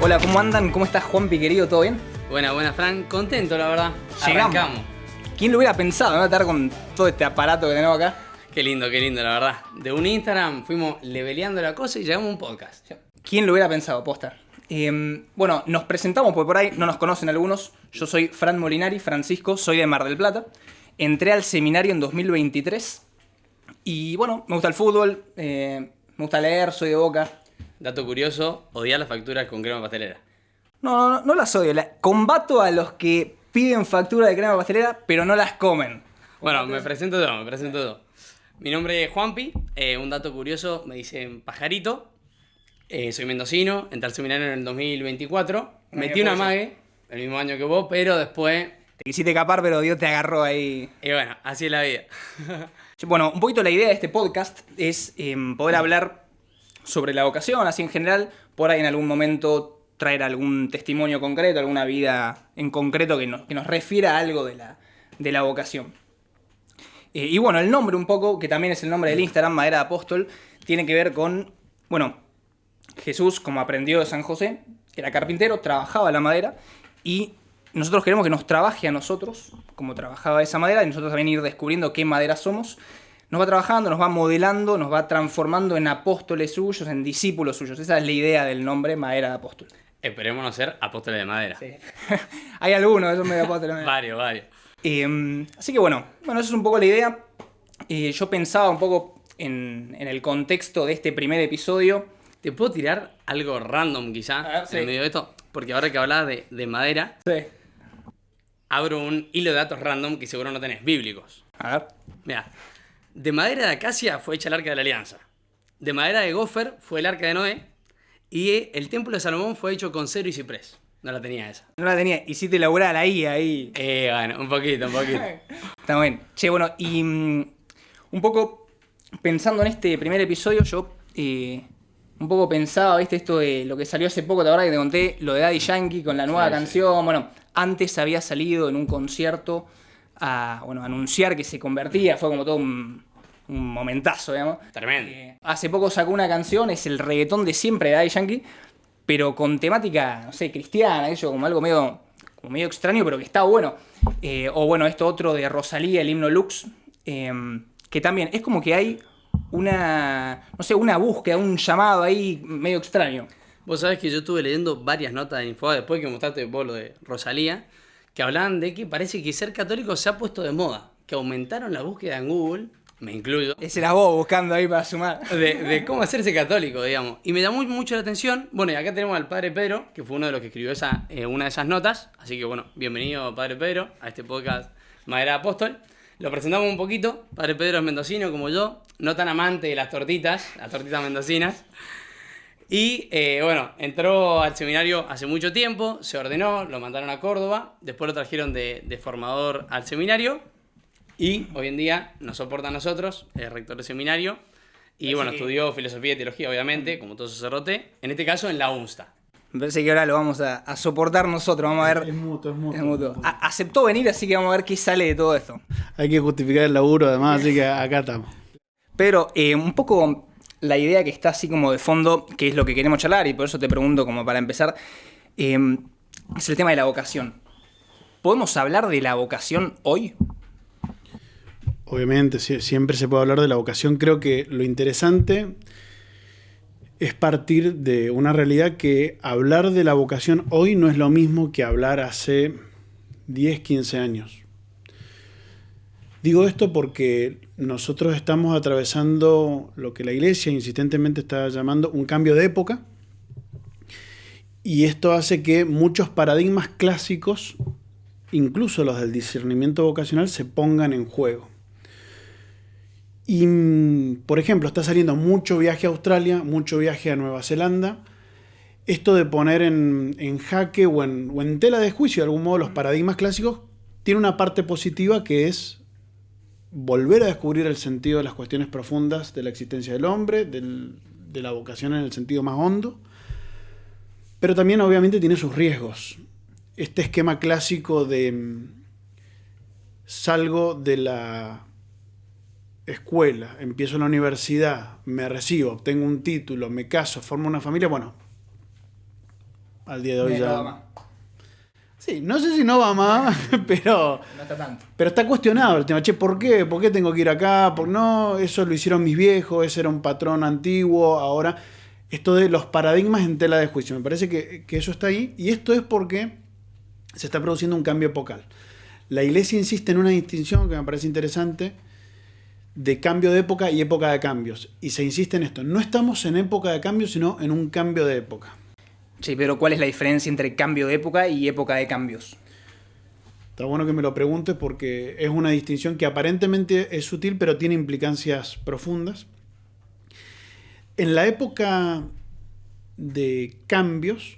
Hola, ¿cómo andan? ¿Cómo estás, Juanpi, querido? ¿Todo bien? Buena, Fran. Contento, la verdad. Llegamos. Arrancamos. ¿Quién lo hubiera pensado, no? Estar con todo este aparato que tenemos acá. Qué lindo, la verdad. De un Instagram fuimos leveleando la cosa y llegamos a un podcast. ¿Quién lo hubiera pensado, posta? Bueno, nos presentamos porque por ahí no nos conocen algunos. Yo soy Fran Molinari, Francisco, soy de Mar del Plata. Entré al seminario en 2023 y bueno, me gusta el fútbol, me gusta leer, soy de Boca. Dato curioso, odiar las facturas con crema pastelera. No las odio, combato a los que piden factura de crema pastelera pero no las comen. Bueno, me presento yo. Mi nombre es Juanpi, un dato curioso, me dicen Pajarito, soy mendocino, entré al seminario en el 2024, metí una mague, el mismo año que vos, pero después... Te quisiste escapar, pero Dios te agarró ahí. Y bueno, así es la vida. Bueno, un poquito la idea de este podcast es poder hablar sobre la vocación, así en general, por ahí en algún momento traer algún testimonio concreto, alguna vida en concreto que nos refiera a algo de la vocación. Y bueno, el nombre un poco, que también es el nombre del Instagram, Madera de Apóstol, tiene que ver con, bueno, Jesús, como aprendió de San José, era carpintero, trabajaba la madera, y nosotros queremos que nos trabaje a nosotros, como trabajaba esa madera, y nosotros también ir descubriendo qué madera somos. Nos va trabajando, nos va modelando, nos va transformando en apóstoles suyos, en discípulos suyos. Esa es la idea del nombre, Madera de Apóstol. Esperemos no ser apóstoles de madera. Sí. Hay algunos, esos medio apóstoles. Varios. Así que bueno, esa es un poco la idea. Yo pensaba un poco en el contexto de este primer episodio. ¿Te puedo tirar algo random quizá Sí. en medio de esto? Porque ahora que hablabas de madera, Sí. abro un hilo de datos random que seguro no tenés, bíblicos. A ver. Mirá, de madera de acacia fue hecha el arca de la alianza. De madera de gofer fue el arca de Noé. Y el templo de Salomón fue hecho con cedro y ciprés. No la tenía esa. No la tenía. Hiciste laburar ahí. Bueno, un poquito. Está bien. Che, bueno, y un poco pensando en este primer episodio, yo un poco pensaba, ¿viste? Esto de lo que salió hace poco, la verdad que te conté, lo de Daddy Yankee con la nueva canción. Sí. Bueno, antes había salido en un concierto a anunciar que se convertía, fue como todo un momentazo, digamos. Tremendo. Hace poco sacó una canción, es el reggaetón de siempre de Daddy Yankee, pero con temática, no sé, cristiana, eso, como algo medio extraño, pero que está bueno. O bueno, esto otro de Rosalía, el himno Lux, que también es como que hay una búsqueda, un llamado ahí medio extraño. Vos sabés que yo estuve leyendo varias notas de Info después que mostraste vos lo de Rosalía, que hablaban de que parece que ser católico se ha puesto de moda, que aumentaron la búsqueda en Google, me incluyo. Ese era vos buscando ahí para sumar. De cómo hacerse católico, digamos. Y me llamó mucho la atención. Bueno, y acá tenemos al Padre Pedro, que fue uno de los que escribió una de esas notas. Así que bueno, bienvenido Padre Pedro a este podcast Madera de Apóstol. Lo presentamos un poquito. Padre Pedro es mendocino como yo, no tan amante de las tortitas mendocinas. Y bueno, entró al seminario hace mucho tiempo, se ordenó, lo mandaron a Córdoba, después lo trajeron de formador al seminario y hoy en día nos soporta a nosotros, es rector del seminario y bueno, estudió filosofía y teología obviamente, como todo sacerdote, en este caso en la UNSTA. Me parece que ahora lo vamos a soportar nosotros, vamos a ver. Es mutuo. Aceptó venir, así que vamos a ver qué sale de todo esto. Hay que justificar el laburo además, así que acá estamos. Pero un poco la idea que está así como de fondo, que es lo que queremos charlar, y por eso te pregunto como para empezar, es el tema de la vocación. ¿Podemos hablar de la vocación hoy? Obviamente, siempre se puede hablar de la vocación. Creo que lo interesante es partir de una realidad que hablar de la vocación hoy no es lo mismo que hablar hace 10, 15 años. Digo esto porque nosotros estamos atravesando lo que la Iglesia insistentemente está llamando un cambio de época, y esto hace que muchos paradigmas clásicos, incluso los del discernimiento vocacional, se pongan en juego. Y, por ejemplo, está saliendo mucho viaje a Australia, mucho viaje a Nueva Zelanda. Esto de poner en jaque o en tela de juicio, de algún modo, los paradigmas clásicos, tiene una parte positiva que es volver a descubrir el sentido de las cuestiones profundas de la existencia del hombre, de la vocación en el sentido más hondo. Pero también, obviamente, tiene sus riesgos. Este esquema clásico de salgo de la escuela, empiezo la universidad, me recibo, obtengo un título, me caso, formo una familia, bueno, al día de hoy No ya... va más. Sí, no sé si no va más, pero... No está tanto. Pero está cuestionado el tema. Che, ¿por qué? ¿Por qué tengo que ir acá? ¿Por no? Eso lo hicieron mis viejos, ese era un patrón antiguo. Ahora, esto de los paradigmas en tela de juicio. Me parece que eso está ahí. Y esto es porque se está produciendo un cambio epocal. La Iglesia insiste en una distinción que me parece interesante de cambio de época y época de cambios. Y se insiste en esto. No estamos en época de cambios, sino en un cambio de época. Sí, pero ¿cuál es la diferencia entre cambio de época y época de cambios? Está bueno que me lo preguntes porque es una distinción que aparentemente es sutil, pero tiene implicancias profundas. En la época de cambios,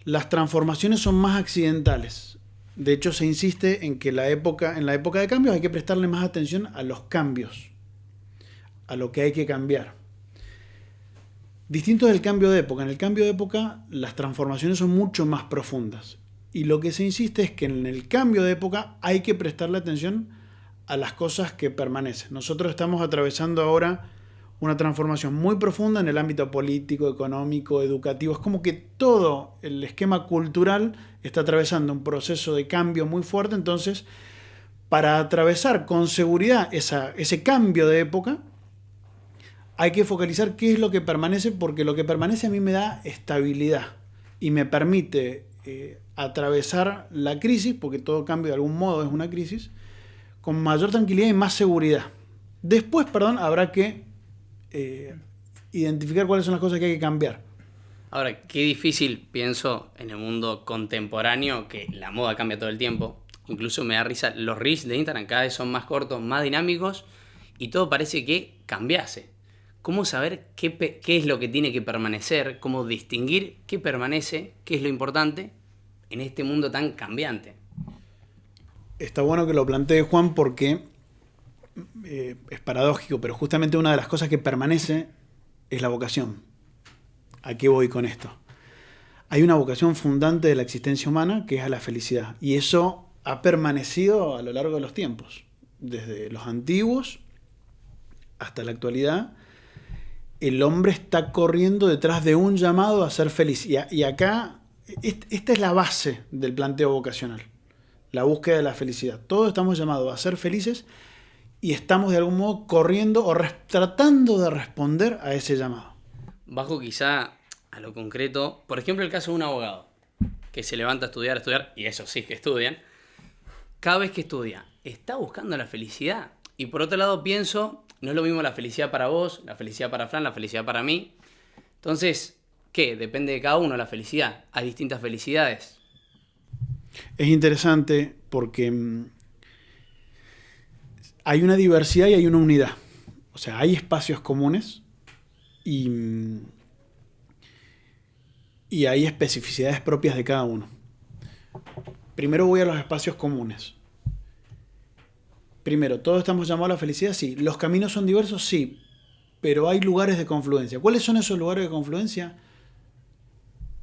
las transformaciones son más accidentales. De hecho, se insiste en que en la época de cambios hay que prestarle más atención a los cambios, a lo que hay que cambiar. Distinto del cambio de época. En el cambio de época, las transformaciones son mucho más profundas. Y lo que se insiste es que en el cambio de época hay que prestarle atención a las cosas que permanecen. Nosotros estamos atravesando ahora una transformación muy profunda en el ámbito político, económico, educativo. Es como que todo el esquema cultural está atravesando un proceso de cambio muy fuerte. Entonces, para atravesar con seguridad ese cambio de época, hay que focalizar qué es lo que permanece, porque lo que permanece a mí me da estabilidad y me permite atravesar la crisis, porque todo cambio de algún modo es una crisis, con mayor tranquilidad y más seguridad. Después, habrá que identificar cuáles son las cosas que hay que cambiar. Ahora, qué difícil, pienso, en el mundo contemporáneo, que la moda cambia todo el tiempo. Incluso me da risa, los reels de Instagram cada vez son más cortos, más dinámicos, y todo parece que cambiase. ¿Cómo saber qué es lo que tiene que permanecer? ¿Cómo distinguir qué permanece, qué es lo importante en este mundo tan cambiante? Está bueno que lo plantee Juan porque es paradójico, pero justamente una de las cosas que permanece es la vocación. ¿A qué voy con esto? Hay una vocación fundante de la existencia humana que es a la felicidad. Y eso ha permanecido a lo largo de los tiempos. Desde los antiguos hasta la actualidad, el hombre está corriendo detrás de un llamado a ser feliz. Y acá, esta es la base del planteo vocacional. La búsqueda de la felicidad. Todos estamos llamados a ser felices y estamos de algún modo corriendo o tratando de responder a ese llamado. Bajo quizá a lo concreto, por ejemplo el caso de un abogado que se levanta a estudiar, y eso sí que estudian, cada vez que estudia, está buscando la felicidad. Y por otro lado pienso, no es lo mismo la felicidad para vos, la felicidad para Fran, la felicidad para mí. Entonces, ¿qué? Depende de cada uno la felicidad. Hay distintas felicidades. Es interesante porque hay una diversidad y hay una unidad. O sea, hay espacios comunes y hay especificidades propias de cada uno. Primero voy a los espacios comunes. Primero, ¿todos estamos llamados a la felicidad? Sí. ¿Los caminos son diversos? Sí. Pero hay lugares de confluencia. ¿Cuáles son esos lugares de confluencia?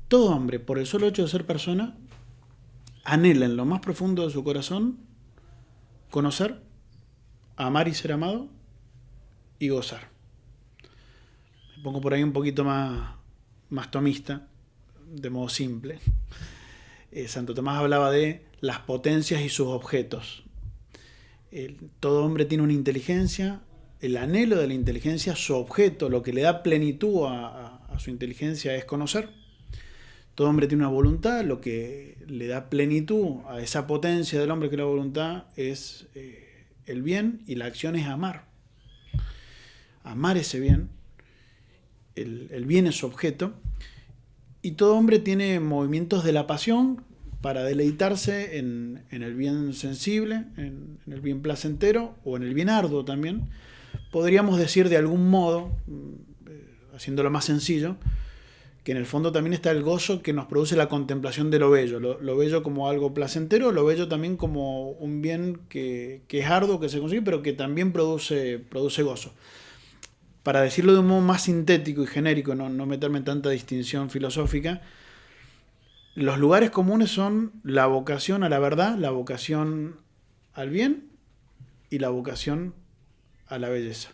Todo hombre, por el solo hecho de ser persona, anhela en lo más profundo de su corazón conocer, amar y ser amado y gozar. Me pongo por ahí un poquito más tomista, de modo simple. Santo Tomás hablaba de las potencias y sus objetos. Todo hombre tiene una inteligencia, el anhelo de la inteligencia, su objeto, lo que le da plenitud a su inteligencia es conocer. Todo hombre tiene una voluntad, lo que le da plenitud a esa potencia del hombre que es la voluntad es el bien, y la acción es amar. Amar ese bien, el bien es su objeto, y todo hombre tiene movimientos de la pasión para deleitarse en el bien sensible, en el bien placentero o en el bien arduo también. Podríamos decir de algún modo, haciéndolo más sencillo, que en el fondo también está el gozo que nos produce la contemplación de lo bello. Lo bello como algo placentero, lo bello también como un bien que es arduo, que se consigue, pero que también produce gozo. Para decirlo de un modo más sintético y genérico, no meterme en tanta distinción filosófica, los lugares comunes son la vocación a la verdad, la vocación al bien y la vocación a la belleza.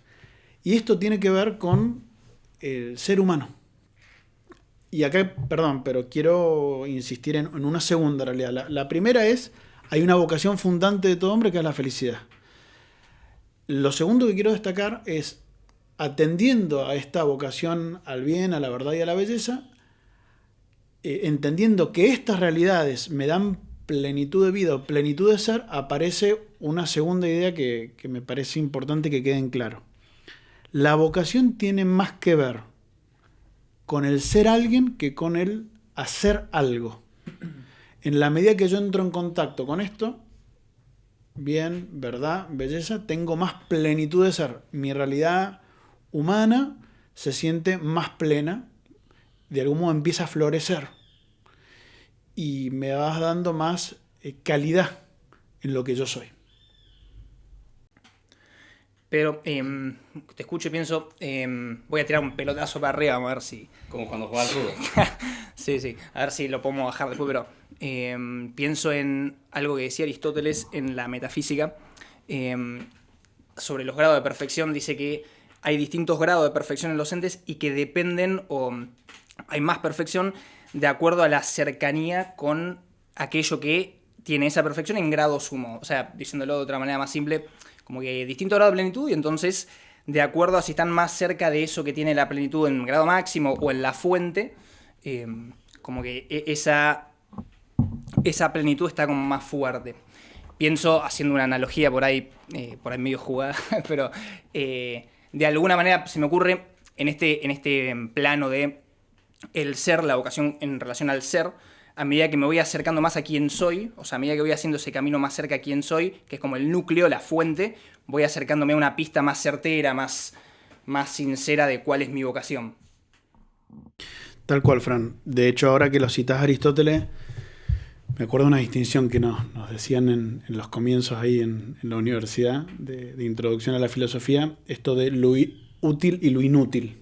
Y esto tiene que ver con el ser humano. Y acá, perdón, pero quiero insistir en una segunda realidad. La primera es, hay una vocación fundante de todo hombre que es la felicidad. Lo segundo que quiero destacar es, atendiendo a esta vocación al bien, a la verdad y a la belleza, entendiendo que estas realidades me dan plenitud de vida o plenitud de ser, aparece una segunda idea que me parece importante que quede en claro. La vocación tiene más que ver con el ser alguien que con el hacer algo. En la medida que yo entro en contacto con esto, bien, verdad, belleza, tengo más plenitud de ser. Mi realidad humana se siente más plena, de algún modo empieza a florecer y me vas dando más calidad en lo que yo soy. Pero te escucho y pienso, voy a tirar un pelotazo para arriba, vamos a ver si... Como cuando jugaba al fútbol. Sí, a ver si lo podemos bajar después, pero pienso en algo que decía Aristóteles en la metafísica, sobre los grados de perfección. Dice que hay distintos grados de perfección en los entes y que dependen, o hay más perfección de acuerdo a la cercanía con aquello que tiene esa perfección en grado sumo. O sea, diciéndolo de otra manera más simple, como que distinto grado de plenitud, y entonces, de acuerdo a si están más cerca de eso que tiene la plenitud en grado máximo o en la fuente, como que esa plenitud está como más fuerte. Pienso, haciendo una analogía por ahí medio jugada, pero de alguna manera se me ocurre en este plano de el ser, la vocación en relación al ser, a medida que me voy acercando más a quién soy, o sea, a medida que voy haciendo ese camino más cerca a quién soy, que es como el núcleo, la fuente, voy acercándome a una pista más certera, más sincera de cuál es mi vocación. Tal cual, Fran. De hecho, ahora que lo citas Aristóteles, me acuerdo de una distinción que nos decían en los comienzos ahí en la universidad de introducción a la filosofía, esto de lo útil y lo inútil.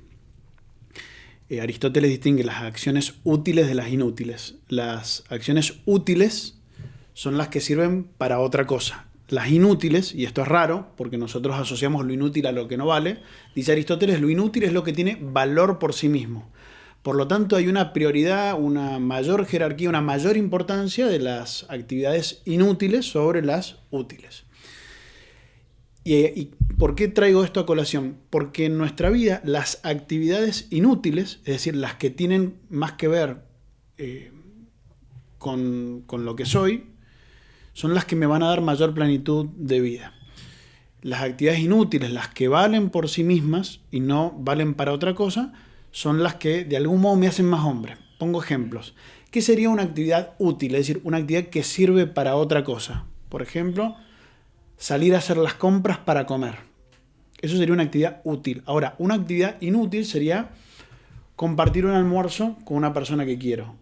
Aristóteles distingue las acciones útiles de las inútiles. Las acciones útiles son las que sirven para otra cosa. Las inútiles, y esto es raro porque nosotros asociamos lo inútil a lo que no vale, dice Aristóteles, lo inútil es lo que tiene valor por sí mismo. Por lo tanto, hay una prioridad, una mayor jerarquía, una mayor importancia de las actividades inútiles sobre las útiles. ¿Y por qué traigo esto a colación? Porque en nuestra vida las actividades inútiles, es decir, las que tienen más que ver con lo que soy, son las que me van a dar mayor plenitud de vida. Las actividades inútiles, las que valen por sí mismas y no valen para otra cosa, son las que de algún modo me hacen más hombre. Pongo ejemplos. ¿Qué sería una actividad útil? Es decir, una actividad que sirve para otra cosa. Por ejemplo, salir a hacer las compras para comer. Eso sería una actividad útil. Ahora, una actividad inútil sería compartir un almuerzo con una persona que quiero.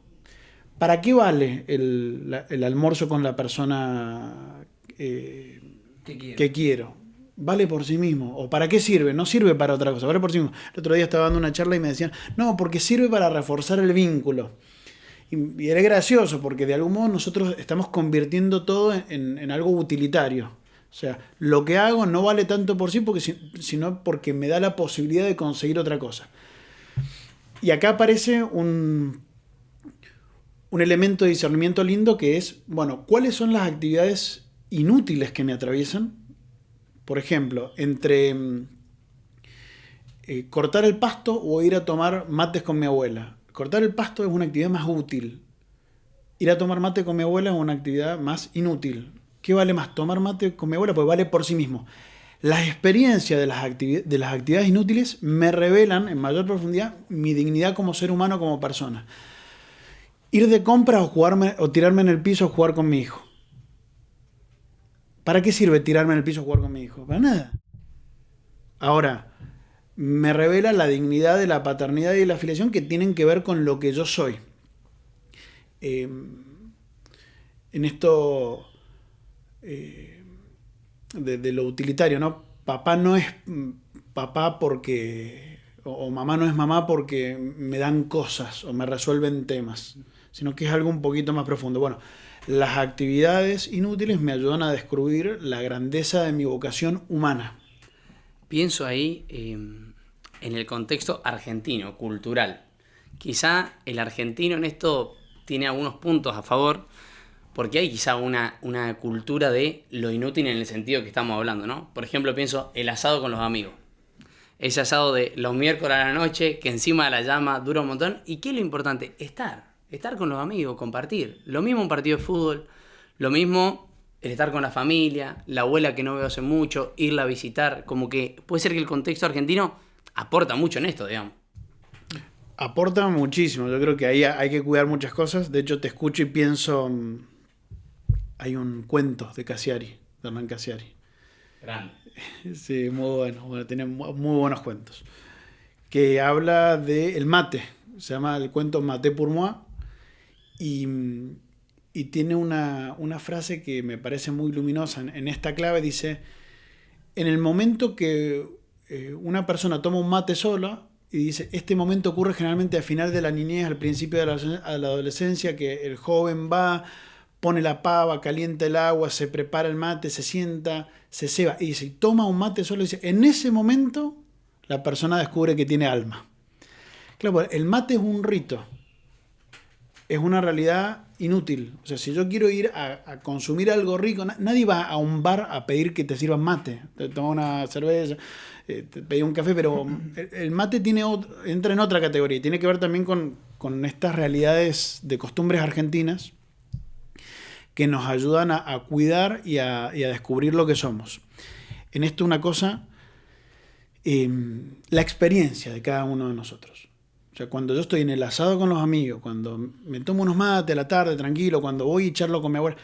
¿Para qué vale el almuerzo con la persona que quiero? Vale por sí mismo. ¿O para qué sirve? No sirve para otra cosa, vale por sí mismo. El otro día estaba dando una charla y me decían, no, porque sirve para reforzar el vínculo. Y era gracioso porque de algún modo nosotros estamos convirtiendo todo en algo utilitario. O sea, lo que hago no vale tanto por sí, sino porque me da la posibilidad de conseguir otra cosa. Y acá aparece un elemento de discernimiento lindo que es, bueno, ¿cuáles son las actividades inútiles que me atraviesan? Por ejemplo, entre cortar el pasto o ir a tomar mates con mi abuela. Cortar el pasto es una actividad más útil. Ir a tomar mate con mi abuela es una actividad más inútil. ¿Qué vale más? Tomar mate con mi abuela, pues vale por sí mismo. Las experiencias de las actividades inútiles me revelan en mayor profundidad mi dignidad como ser humano, como persona. Ir de compras o tirarme en el piso a jugar con mi hijo. ¿Para qué sirve tirarme en el piso a jugar con mi hijo? Para nada. Ahora, me revela la dignidad de la paternidad y de la filiación que tienen que ver con lo que yo soy. En esto de lo utilitario, ¿no? Papá no es papá porque, o mamá no es mamá porque me dan cosas o me resuelven temas, sino que es algo un poquito más profundo. Bueno, las actividades inútiles me ayudan a descubrir la grandeza de mi vocación humana. Pienso ahí en el contexto argentino, cultural. quizá el argentino en esto tiene algunos puntos a favor, porque hay quizá una cultura de lo inútil en el sentido que estamos hablando, ¿no? Por ejemplo, pienso el asado con los amigos. Ese asado de los miércoles a la noche, que encima de la llama dura un montón. ¿Y qué es lo importante? Estar con los amigos, compartir. Lo mismo un partido de fútbol, lo mismo el estar con la familia, la abuela que no veo hace mucho, irla a visitar. Como que puede ser que el contexto argentino aporta mucho en esto, digamos. Aporta muchísimo. Yo creo que ahí hay que cuidar muchas cosas. De hecho, te escucho y pienso... Hay un cuento de Cassiari, de Hernán Cassiari. Grande. Sí, muy bueno, tiene muy buenos cuentos. Que habla del mate. Se llama el cuento Maté pour moi. Y tiene una frase que me parece muy luminosa. En esta clave dice: en el momento que una persona toma un mate sola, y dice, este momento ocurre generalmente al final de la niñez, al principio de la adolescencia, que el joven va, pone la pava, calienta el agua, se prepara el mate, se sienta, se ceba, y dice, toma un mate solo, y dice, en ese momento la persona descubre que tiene alma. Claro, el mate es un rito, es una realidad inútil. O sea, si yo quiero ir a consumir algo rico, nadie va a un bar a pedir que te sirvan mate. Te toma una cerveza, te pedí un café, pero el mate entra en otra categoría. Tiene que ver también con estas realidades de costumbres argentinas que nos ayudan a cuidar y a descubrir lo que somos. En esto una cosa, la experiencia de cada uno de nosotros. O sea, cuando yo estoy en el asado con los amigos, cuando me tomo unos mates a la tarde tranquilo, cuando voy y charlo con mi abuela,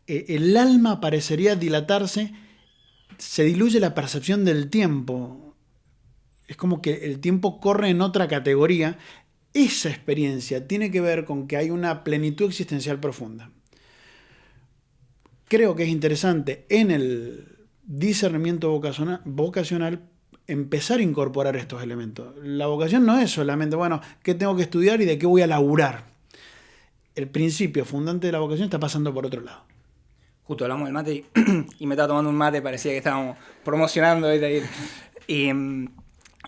el alma parecería dilatarse, se diluye la percepción del tiempo. Es como que el tiempo corre en otra categoría. Esa experiencia tiene que ver con que hay una plenitud existencial profunda. Creo que es interesante en el discernimiento vocacional empezar a incorporar estos elementos. La vocación no es solamente, bueno, ¿qué tengo que estudiar y de qué voy a laburar? El principio fundante de la vocación está pasando por otro lado. Justo hablamos del mate y me estaba tomando un mate, parecía que estábamos promocionando.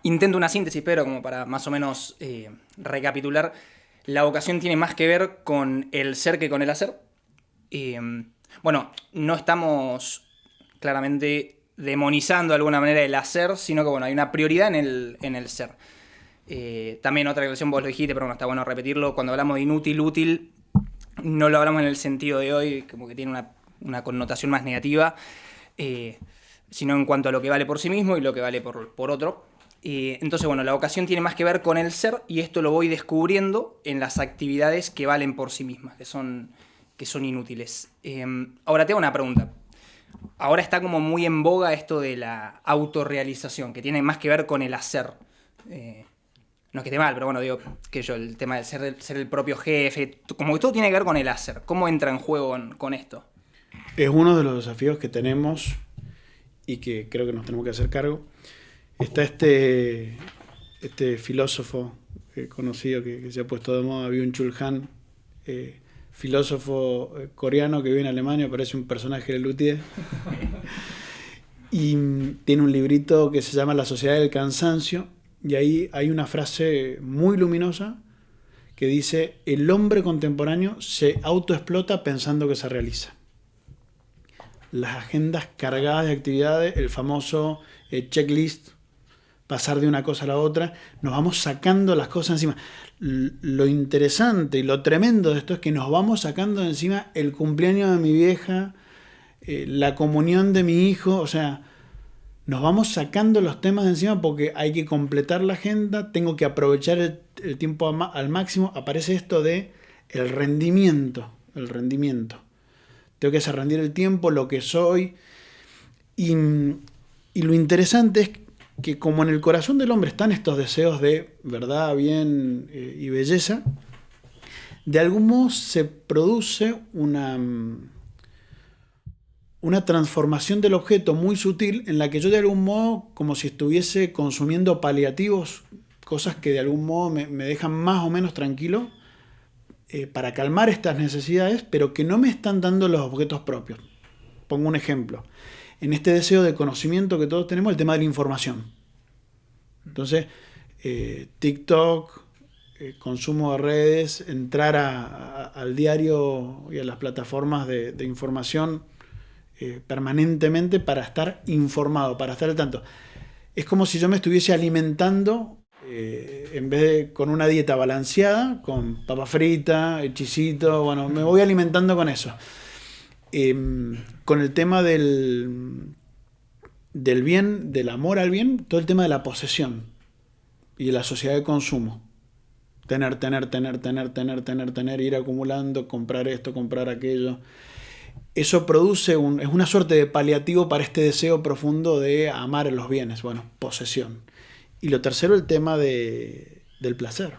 Intento una síntesis, pero como para más o menos recapitular, la vocación tiene más que ver con el ser que con el hacer. Bueno, no estamos claramente demonizando de alguna manera el hacer, sino que bueno, hay una prioridad en el ser. También otra aclaración, vos lo dijiste, pero bueno, está bueno repetirlo. Cuando hablamos de inútil, útil, no lo hablamos en el sentido de hoy, como que tiene una connotación más negativa, sino en cuanto a lo que vale por sí mismo y lo que vale por otro. Entonces, bueno, la vocación tiene más que ver con el ser, y esto lo voy descubriendo en las actividades que valen por sí mismas, que son inútiles. Ahora te hago una pregunta. Ahora está como muy en boga esto de la autorrealización, que tiene más que ver con el hacer. No es que esté mal, pero bueno, digo, el tema de ser el propio jefe, como que todo tiene que ver con el hacer. ¿Cómo entra en juego con esto? Es uno de los desafíos que tenemos y que creo que nos tenemos que hacer cargo. Está este filósofo conocido que se ha puesto de moda, Byung-Chul Han, filósofo coreano que vive en Alemania, parece un personaje de Luthier. Y tiene un librito que se llama La Sociedad del Cansancio, y ahí hay una frase muy luminosa que dice: el hombre contemporáneo se autoexplota pensando que se realiza. Las agendas cargadas de actividades, el famoso checklist, pasar de una cosa a la otra, nos vamos sacando las cosas encima. Lo interesante y lo tremendo de esto es que nos vamos sacando de encima el cumpleaños de mi vieja, la comunión de mi hijo, o sea, nos vamos sacando los temas de encima porque hay que completar la agenda, tengo que aprovechar el tiempo al máximo. Aparece esto de el rendimiento. Tengo que hacer rendir el tiempo, lo que soy. Y lo interesante es que como en el corazón del hombre están estos deseos de verdad, bien y belleza, de algún modo se produce una transformación del objeto muy sutil en la que yo de algún modo, como si estuviese consumiendo paliativos, cosas que de algún modo me dejan más o menos tranquilo, para calmar estas necesidades, pero que no me están dando los objetos propios. Pongo un ejemplo. En este deseo de conocimiento que todos tenemos, el tema de la información. Entonces, TikTok, consumo de redes, entrar al diario y a las plataformas de información permanentemente para estar informado, para estar al tanto. Es como si yo me estuviese alimentando en vez de con una dieta balanceada, con papa frita, chisito, bueno, me voy alimentando con eso. Con el tema del bien, del amor al bien, todo el tema de la posesión y de la sociedad de consumo. Tener, ir acumulando, comprar esto, comprar aquello. Eso produce es una suerte de paliativo para este deseo profundo de amar los bienes. Bueno, posesión. Y lo tercero, el tema del placer.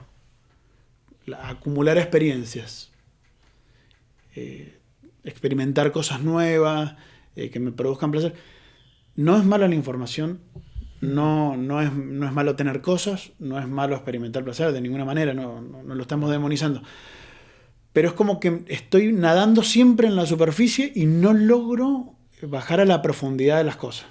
Acumular experiencias. Experimentar cosas nuevas que me produzcan placer. No es mala la información. No es malo tener cosas. No es malo experimentar placer de ninguna manera. No lo estamos demonizando. Pero es como que estoy nadando siempre en la superficie y no logro bajar a la profundidad de las cosas.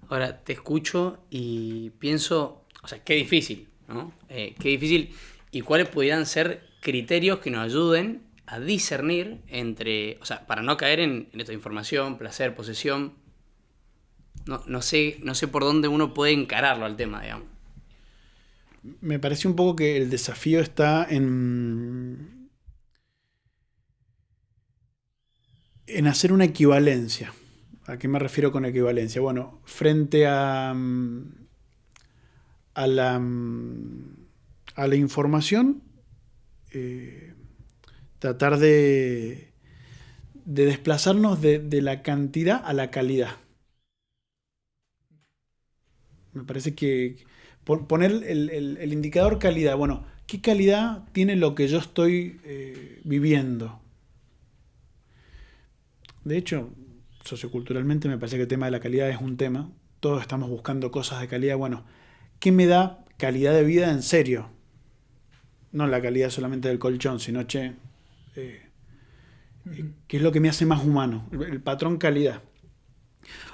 Ahora te escucho y pienso, o sea, qué difícil, ¿no? Qué difícil. ¿Y cuáles pudieran ser criterios que nos ayuden a discernir entre, o sea, para no caer en esta información, placer, posesión? No sé por dónde uno puede encararlo al tema, digamos. Me parece un poco que el desafío está en hacer una equivalencia. ¿A qué me refiero con equivalencia? Bueno, frente a la información, tratar de desplazarnos de la cantidad a la calidad. Me parece que poner el indicador calidad. Bueno, ¿qué calidad tiene lo que yo estoy viviendo? De hecho, socioculturalmente me parece que el tema de la calidad es un tema. Todos estamos buscando cosas de calidad. Bueno, ¿qué me da calidad de vida en serio? No la calidad solamente del colchón, sino, ¿qué es lo que me hace más humano? El patrón calidad.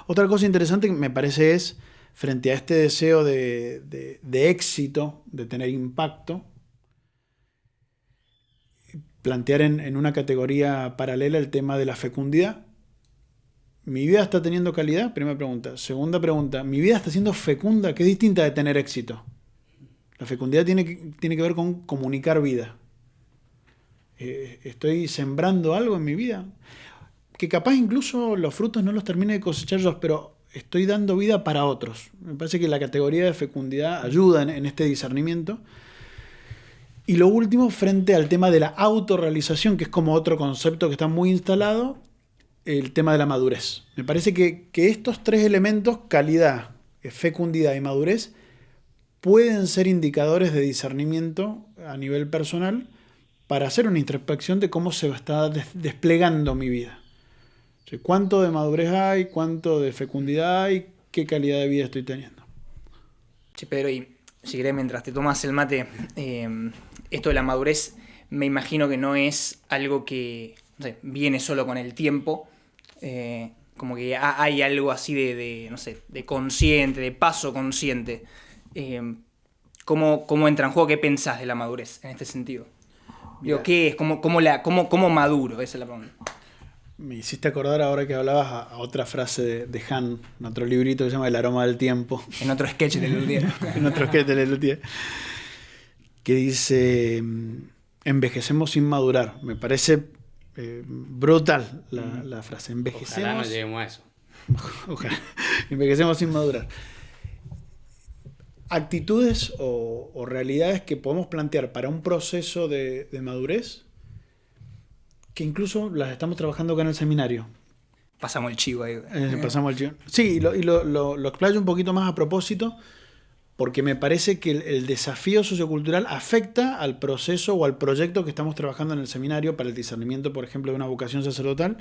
Otra cosa interesante que me parece es, frente a este deseo de éxito, de tener impacto, plantear en una categoría paralela el tema de la fecundidad. ¿Mi vida está teniendo calidad? Primera pregunta. Segunda pregunta, ¿mi vida está siendo fecunda? Que es distinta de tener éxito. La fecundidad tiene que ver con comunicar vida. ¿Estoy sembrando algo en mi vida? Que capaz incluso los frutos no los termine de cosechar yo, pero estoy dando vida para otros. Me parece que la categoría de fecundidad ayuda en este discernimiento. Y lo último, frente al tema de la autorrealización, que es como otro concepto que está muy instalado, el tema de la madurez. Me parece que estos tres elementos, calidad, fecundidad y madurez, pueden ser indicadores de discernimiento a nivel personal para hacer una introspección de cómo se está desplegando mi vida. O sea, ¿cuánto de madurez hay? ¿Cuánto de fecundidad hay? ¿Qué calidad de vida estoy teniendo? Che, Pedro, y si querés, mientras te tomas el mate, esto de la madurez me imagino que no es algo que, no sé, viene solo con el tiempo. Como que hay algo así de consciente, de paso consciente. ¿Cómo entra en juego? ¿Qué pensás de la madurez en este sentido? Digo, ¿qué es? ¿Cómo maduro? Esa es la pregunta. Me hiciste acordar ahora que hablabas a otra frase de Han, en otro librito que se llama El aroma del tiempo. En otro sketch de Lelutier. En otro sketch de Lelutier. Que dice, envejecemos sin madurar. Me parece brutal la frase. Envejecemos. Ojalá no lleguemos a eso. Ojalá. Envejecemos sin madurar. Actitudes o realidades que podemos plantear para un proceso de madurez que incluso las estamos trabajando acá en el seminario. Pasamos el chivo ahí. Pasamos el chivo. Sí, y lo explayo un poquito más a propósito, porque me parece que el desafío sociocultural afecta al proceso o al proyecto que estamos trabajando en el seminario para el discernimiento, por ejemplo, de una vocación sacerdotal.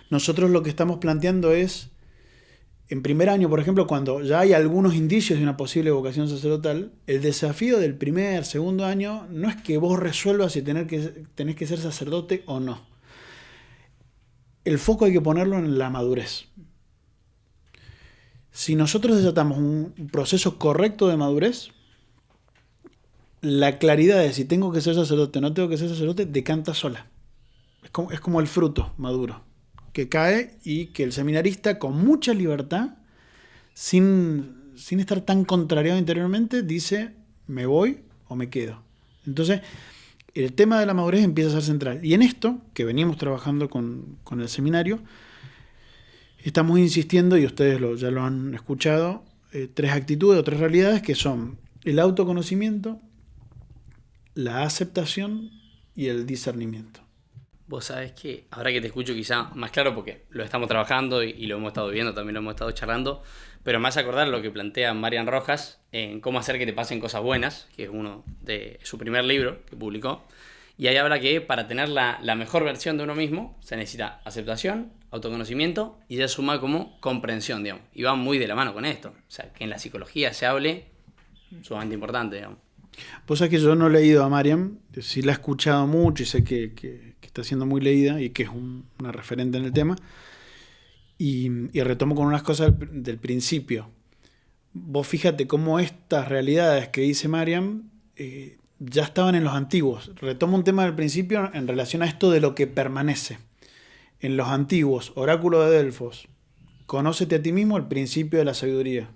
Nosotros lo que estamos planteando es, en primer año, por ejemplo, cuando ya hay algunos indicios de una posible vocación sacerdotal, el desafío del primer, segundo año no es que vos resuelvas si tenés que ser sacerdote o no. El foco hay que ponerlo en la madurez. Si nosotros desatamos un proceso correcto de madurez, la claridad de si tengo que ser sacerdote o no tengo que ser sacerdote decanta sola. Es como el fruto maduro, que cae y que el seminarista con mucha libertad, sin estar tan contrariado interiormente, dice, me voy o me quedo. Entonces, el tema de la madurez empieza a ser central. Y en esto, que venimos trabajando con el seminario, estamos insistiendo, y ustedes ya lo han escuchado, 3 actitudes o 3 realidades que son el autoconocimiento, la aceptación y el discernimiento. Vos sabés que ahora que te escucho quizá más claro, porque lo estamos trabajando y lo hemos estado viendo, también lo hemos estado charlando, pero me hace acordar lo que plantea Marian Rojas en cómo hacer que te pasen cosas buenas, que es uno de su primer libro que publicó, y ahí habla que para tener la mejor versión de uno mismo se necesita aceptación, autoconocimiento y ya suma como comprensión, digamos, y va muy de la mano con esto, o sea, que en la psicología se hable, sumamente importante, digamos. Vos sabés que yo no he leído a Mariam, sí la he escuchado mucho y sé que está siendo muy leída y que es una referente en el tema. Y retomo con unas cosas del principio. Vos fíjate cómo estas realidades que dice Mariam ya estaban en los antiguos. Retomo un tema del principio en relación a esto de lo que permanece. En los antiguos, oráculo de Delfos, conócete a ti mismo, el principio de la sabiduría.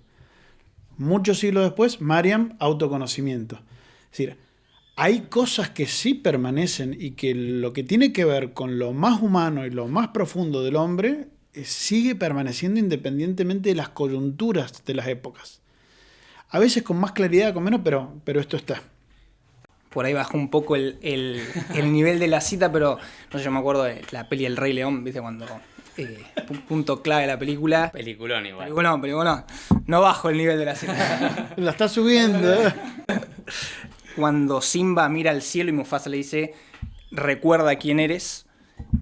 Muchos siglos después, Mariam, autoconocimiento. Es decir, hay cosas que sí permanecen y que lo que tiene que ver con lo más humano y lo más profundo del hombre sigue permaneciendo independientemente de las coyunturas de las épocas. A veces con más claridad, con menos, pero esto está. Por ahí bajó un poco el nivel de la cita, pero no sé, yo me acuerdo de la peli El Rey León, ¿viste? Cuando punto clave de la película. Peliculón igual. Peliculón. No bajo el nivel de la cita. La está subiendo. Cuando Simba mira al cielo y Mufasa le dice, recuerda quién eres,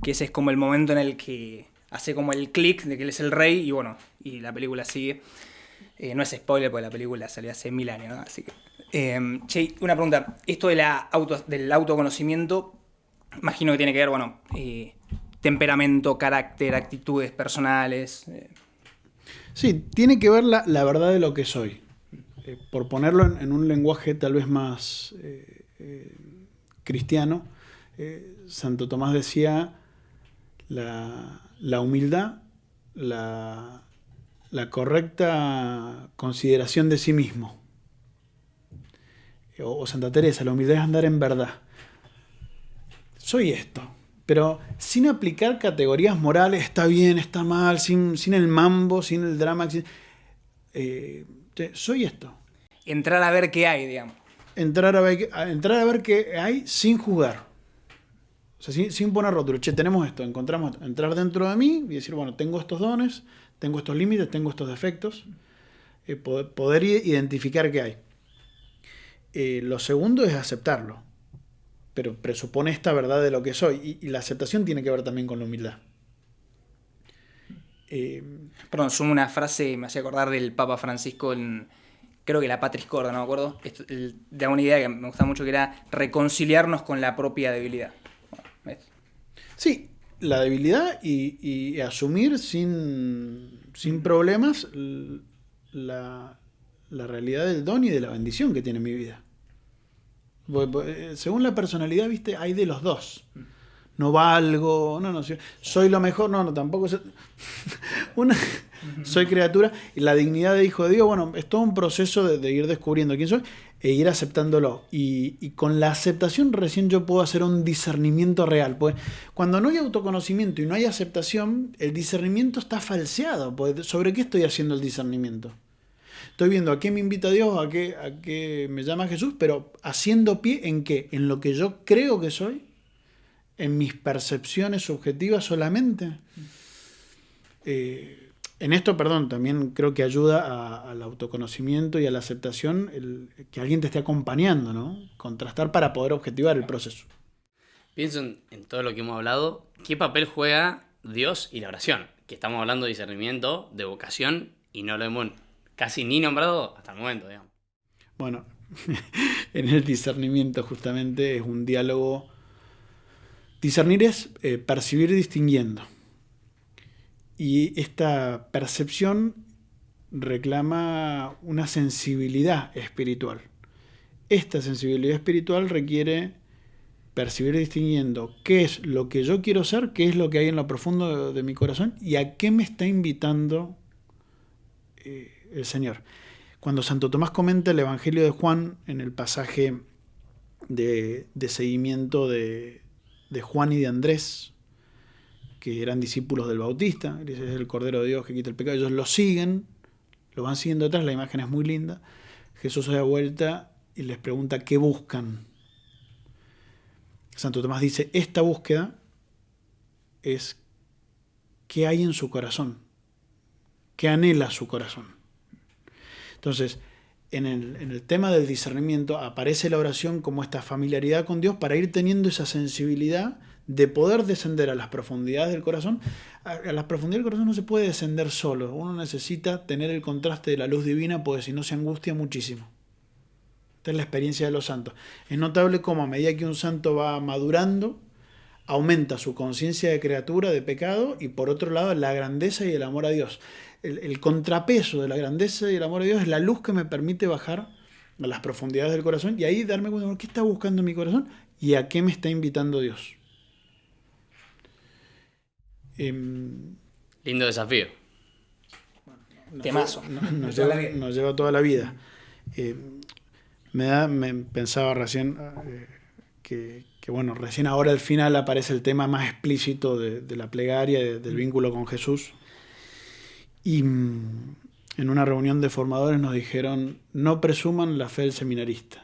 que ese es como el momento en el que hace como el clic de que él es el rey y bueno, y la película sigue. No es spoiler porque la película salió hace 1000 años, ¿no? Así que... Che, una pregunta. Esto del autoconocimiento, imagino que tiene que ver, bueno, temperamento, carácter, actitudes personales. Sí, tiene que ver la verdad de lo que soy. Por ponerlo en un lenguaje tal vez más cristiano, Santo Tomás decía la humildad, la correcta consideración de sí mismo. O Santa Teresa, la humildad es andar en verdad. Soy esto, pero sin aplicar categorías morales, está bien, está mal, sin el mambo, sin el drama. Soy esto. Entrar a ver qué hay, digamos. Entrar a ver qué hay sin juzgar. O sea, sin poner rótulo. Che, tenemos esto, encontramos esto. Entrar dentro de mí y decir, bueno, tengo estos dones, tengo estos límites, tengo estos defectos. Poder identificar qué hay. Lo segundo es aceptarlo, pero presupone esta verdad de lo que soy, y la aceptación tiene que ver también con la humildad. Perdón, sumo una frase, me hacía acordar del Papa Francisco creo que la Patris Corda, no me acuerdo, da una idea que me gusta mucho, que era reconciliarnos con la propia debilidad. Bueno, sí, la debilidad y asumir sin problemas la realidad del don y de la bendición que tiene mi vida. Según la personalidad, ¿viste? Hay de los dos. No valgo, no, soy lo mejor, no, tampoco. Soy criatura. Y la dignidad de hijo de Dios, bueno, es todo un proceso de ir descubriendo quién soy e ir aceptándolo. Y con la aceptación recién yo puedo hacer un discernimiento real. Pues cuando no hay autoconocimiento y no hay aceptación, el discernimiento está falseado. Pues, ¿sobre qué estoy haciendo el discernimiento? Estoy viendo a qué me invita Dios, a qué me llama Jesús, pero haciendo pie en qué, en lo que yo creo que soy, en mis percepciones subjetivas solamente. En esto, también creo que ayuda al autoconocimiento y a la aceptación que alguien te esté acompañando, ¿no? Contrastar para poder objetivar el proceso. Pienso en todo lo que hemos hablado, ¿qué papel juega Dios y la oración? Que estamos hablando de discernimiento, de vocación, y no lo hemos casi ni nombrado hasta el momento, digamos. Bueno, en el discernimiento justamente es un diálogo. Discernir es percibir distinguiendo. Y esta percepción reclama una sensibilidad espiritual. esta sensibilidad espiritual requiere percibir distinguiendo qué es lo que yo quiero ser, qué es lo que hay en lo profundo de mi corazón y a qué me está invitando el Señor. Cuando Santo Tomás comenta el Evangelio de Juan en el pasaje de seguimiento de Juan y de Andrés, que eran discípulos del Bautista, ese es el Cordero de Dios que quita el pecado, ellos lo siguen, lo van siguiendo atrás, la imagen es muy linda. Jesús se da vuelta y les pregunta qué buscan. Santo Tomás dice, esta búsqueda es qué hay en su corazón, qué anhela su corazón. Entonces, en el tema del discernimiento aparece la oración como esta familiaridad con Dios para ir teniendo esa sensibilidad de poder descender a las profundidades del corazón. A las profundidades del corazón no se puede descender solo, uno necesita tener el contraste de la luz divina porque si no se angustia muchísimo. Esta es la experiencia de los santos. Es notable cómo a medida que un santo va madurando, aumenta su conciencia de criatura, de pecado, y por otro lado la grandeza y el amor a Dios. El contrapeso de la grandeza y el amor a Dios es la luz que me permite bajar a las profundidades del corazón y ahí darme cuenta de qué está buscando mi corazón y a qué me está invitando Dios. Lindo desafío. Temazo. Nos lleva toda la vida. Pensaba recién que bueno, recién ahora al final aparece el tema más explícito de la plegaria, del vínculo con Jesús. Y en una reunión de formadores nos dijeron, no presuman la fe del seminarista.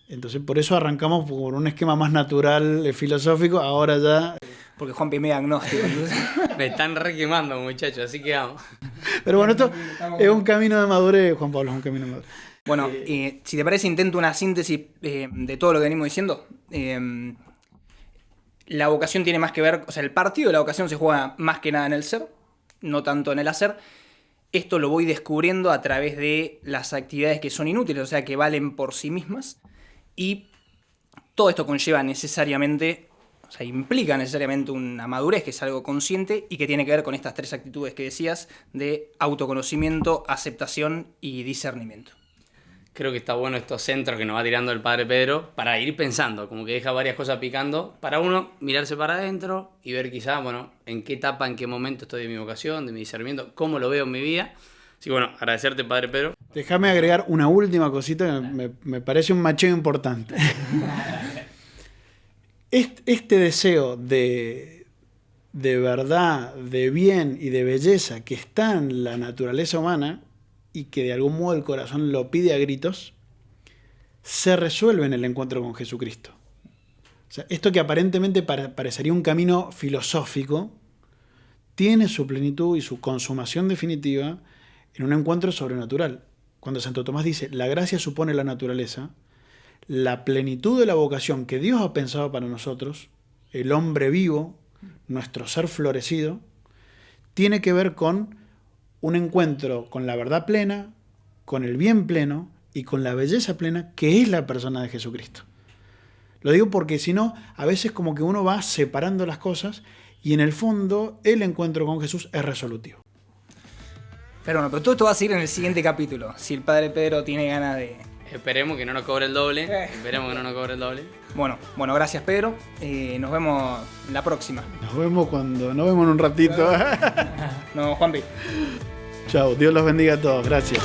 Entonces por eso arrancamos por un esquema más natural, filosófico, ahora ya... Porque Juan Pi me agnóstico. Me están requemando, muchachos, así que vamos. Pero bueno, esto es un camino de madurez, Juan Pablo, es un camino de madurez. Bueno, si te parece, intento una síntesis de todo lo que venimos diciendo. La vocación tiene más que ver, o sea, el partido de la vocación se juega más que nada en el ser, no tanto en el hacer. Esto lo voy descubriendo a través de las actividades que son inútiles, o sea, que valen por sí mismas. Y todo esto conlleva necesariamente, o sea, implica necesariamente una madurez, que es algo consciente y que tiene que ver con estas tres actitudes que decías de autoconocimiento, aceptación y discernimiento. Creo que está bueno estos centros que nos va tirando el Padre Pedro para ir pensando, como que deja varias cosas picando, para uno mirarse para adentro y ver quizás, bueno, en qué etapa, en qué momento estoy de mi vocación, de mi discernimiento, cómo lo veo en mi vida. Así que bueno, agradecerte, Padre Pedro. Déjame agregar una última cosita que me parece un macheo importante. Este deseo de verdad, de bien y de belleza que está en la naturaleza humana y que de algún modo el corazón lo pide a gritos, se resuelve en el encuentro con Jesucristo. O sea, esto que aparentemente parecería un camino filosófico, tiene su plenitud y su consumación definitiva en un encuentro sobrenatural. Cuando Santo Tomás dice, la gracia supone la naturaleza, la plenitud de la vocación que Dios ha pensado para nosotros, el hombre vivo, nuestro ser florecido, tiene que ver con un encuentro con la verdad plena, con el bien pleno y con la belleza plena que es la persona de Jesucristo. Lo digo porque si no, a veces como que uno va separando las cosas y en el fondo el encuentro con Jesús es resolutivo. Pero bueno, pero todo esto va a seguir en el siguiente capítulo, si el Padre Pedro tiene ganas de... Esperemos que no nos cobre el doble. Esperemos que no nos cobre el doble. Bueno, gracias Pedro. Nos vemos la próxima. Nos vemos en un ratito. No, Juanpi. Chao, Dios los bendiga a todos. Gracias.